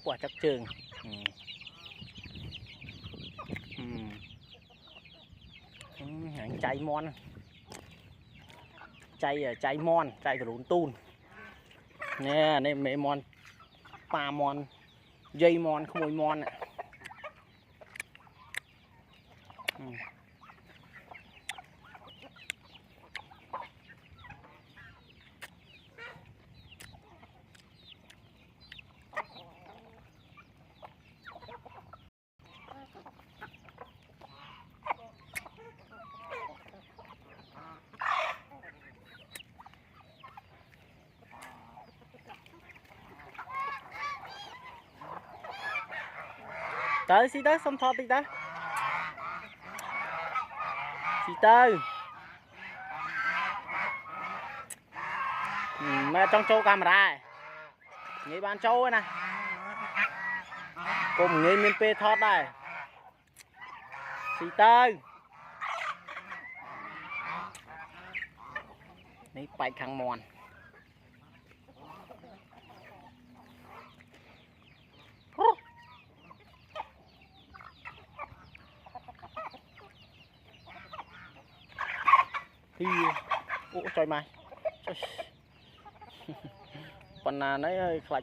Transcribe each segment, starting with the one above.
quả chắc trường cháy mon cháy mon cháy từ lún tun nè nên mấy mon pa mon dây mon không mồi mon ạ. Tới xí tới xong thọt đi ta xí tới mẹ trong châu camera nghĩ bán châu ấy nè cùng nghĩ miền pê thọt đây xí tới ní bạch khang mòn thì ủa trời mày phần nào nấy lại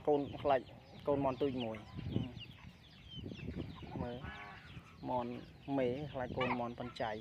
côn mòn tươi mùi mòn mế lại côn mòn phần chảy